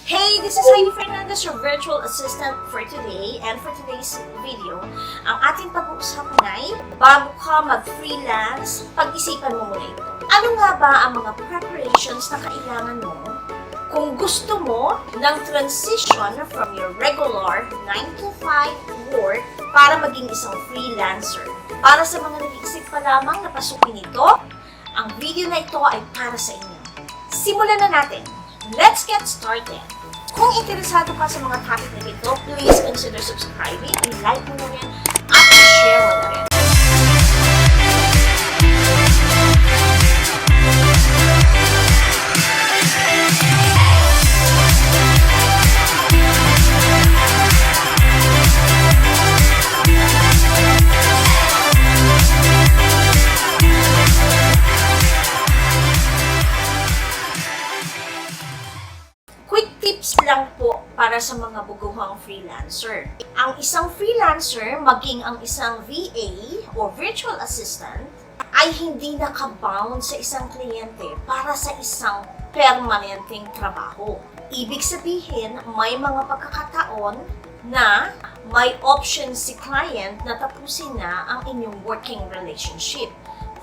Hey, this is Heidie-Fernandez, your virtual assistant for today. And for today's video, ang ating pag-uusapan ay bago ka mag-freelance, pag-isipan mo muna ito. Ano nga ba ang mga preparations na kailangan mo kung gusto mo ng transition from your regular 9-to-5 work para maging isang freelancer? Para sa mga nag-iisip pa lamang na pasukin ito, ang video na ito ay para sa inyo. Simulan na natin! Let's get started! Kung interesado ka sa mga topic na ito, please consider subscribing, i-like mo na rin, at i-share mo na rin. Lang po para sa mga buguhang freelancer. Ang isang freelancer, maging ang isang VA o virtual assistant, ay hindi nakabound sa isang kliyente para sa isang permanenteng trabaho. Ibig sabihin, may mga pagkakataon na may option si client na tapusin na ang inyong working relationship.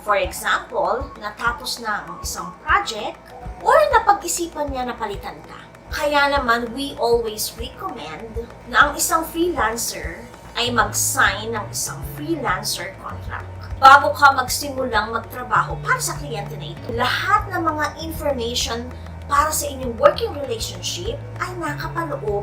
For example, natapos na ang isang project or napag-isipan niya na palitan ka. Kaya naman, we always recommend na ang isang freelancer ay mag-sign ng isang freelancer contract bago ka magsimulang magtrabaho para sa kliyente na ito. Lahat ng mga information para sa inyong working relationship ay nakapaloob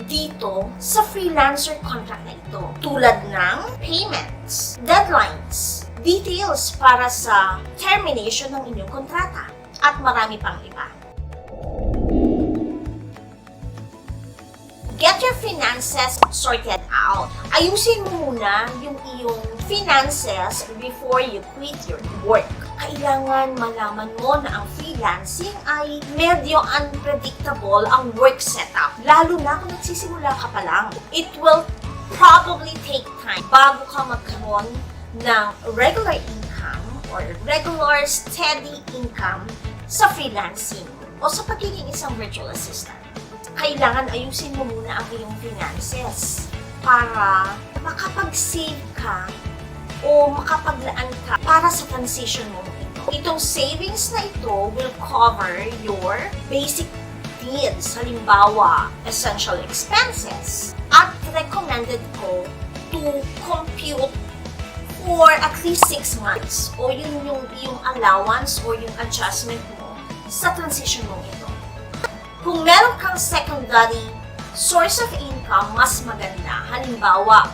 dito sa freelancer contract na ito. Tulad ng payments, deadlines, details para sa termination ng inyong kontrata, at marami pang iba. Get your finances sorted out. Ayusin mo muna yung iyong finances before you quit your work. Kailangan malaman mo na ang freelancing ay medyo unpredictable ang work setup. Lalo na kung nagsisimula ka pa lang. It will probably take time bago ka magkaroon ng regular income or regular steady income sa freelancing o sa pagiging isang virtual assistant. Kailangan ayusin mo muna ang iyong finances para makapag-save ka o makapaglaan ka para sa transition mo ito. Itong savings na ito will cover your basic needs, halimbawa, essential expenses. At recommended ko to compute for at least 6 months o yun yung iyong allowance o yung adjustment mo sa transition mo ito. Kung meron kang secondary source of income, mas maganda. Halimbawa,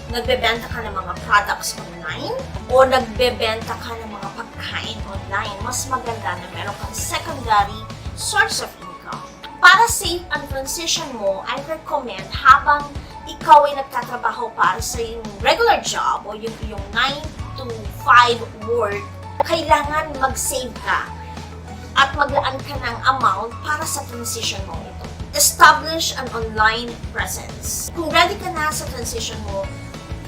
nagbebenta ka ng mga products online o nagbebenta ka ng mga pagkain online, mas maganda na meron kang secondary source of income. Para safe ang transition mo, I recommend habang ikaw ay nagtatrabaho para sa yung regular job o yung 9-to-5 work, kailangan mag-save ka at maglaan ka ng amount para sa transition mo ito. Establish an online presence. Kung ready ka na sa transition mo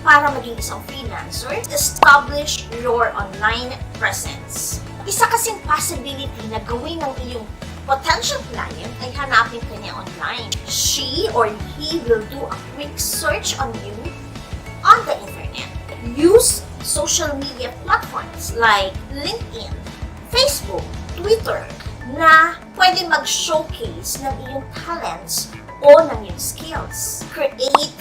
para maging isang freelancer, establish your online presence. Isa kasing possibility na gawin ng iyong potential client ay hanapin ka niya online. She or he will do a quick search on you on the internet. Use social media platforms like LinkedIn, Facebook, Twitter na pwede mag-showcase ng iyong talents o ng iyong skills. Create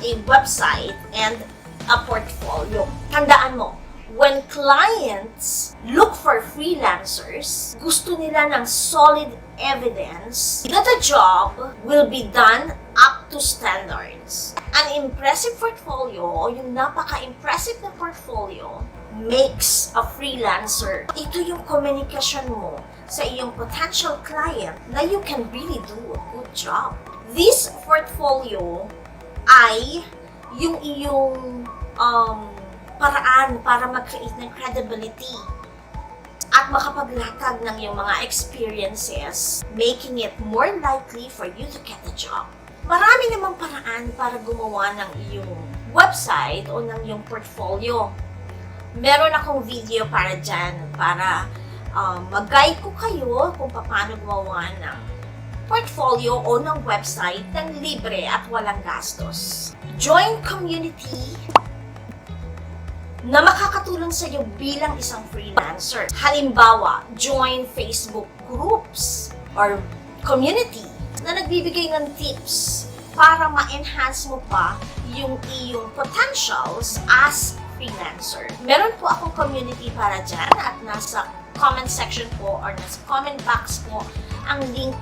a website and a portfolio. Tandaan mo, when clients look for freelancers, gusto nila ng solid evidence that the job will be done up to standards. An impressive portfolio o yung napaka-impressive na portfolio makes a freelancer. Ito yung komunikasyon mo sa iyong potential client na you can really do a good job. This portfolio ay yung iyong paraan para mag-create ng credibility at makapaglatag ng iyong mga experiences, making it more likely for you to get the job. Marami namang paraan para gumawa ng iyong website o ng iyong portfolio. Meron akong video para dyan, para mag-guide ko kayo kung paano gumawa ng portfolio o ng website ng libre at walang gastos. Join community na makakatulong sa iyo bilang isang freelancer. Halimbawa, join Facebook groups or community na nagbibigay ng tips para ma-enhance mo pa yung iyong potentials as freelancer. Meron po akong community para dyan at nasa comment section po or nasa comment box po ang link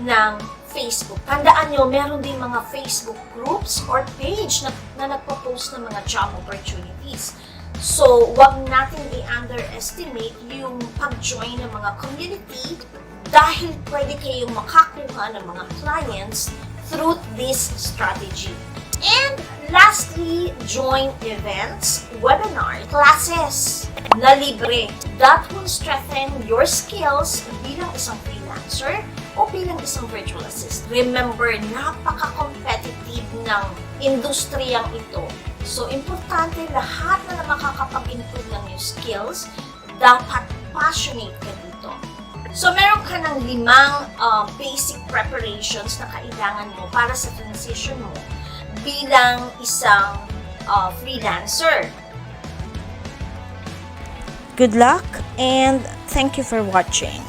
ng Facebook. Tandaan nyo, meron din mga Facebook groups or page na nagpo-post ng mga job opportunities. So, wag natin i-underestimate yung pag-join ng mga community dahil pwede kayong makakuha ng mga clients through this strategy. And lastly, join events, webinars, classes na libre. That will strengthen your skills bilang isang freelancer o bilang isang virtual assistant. Remember, napaka-competitive ng industriyang ito. So, importante lahat na makakapag-improve ng your skills, dapat passionate ka dito. So, meron ka ng 5 basic preparations na kailangan mo para sa transition mo bilang isang freelancer. Good luck and thank you for watching.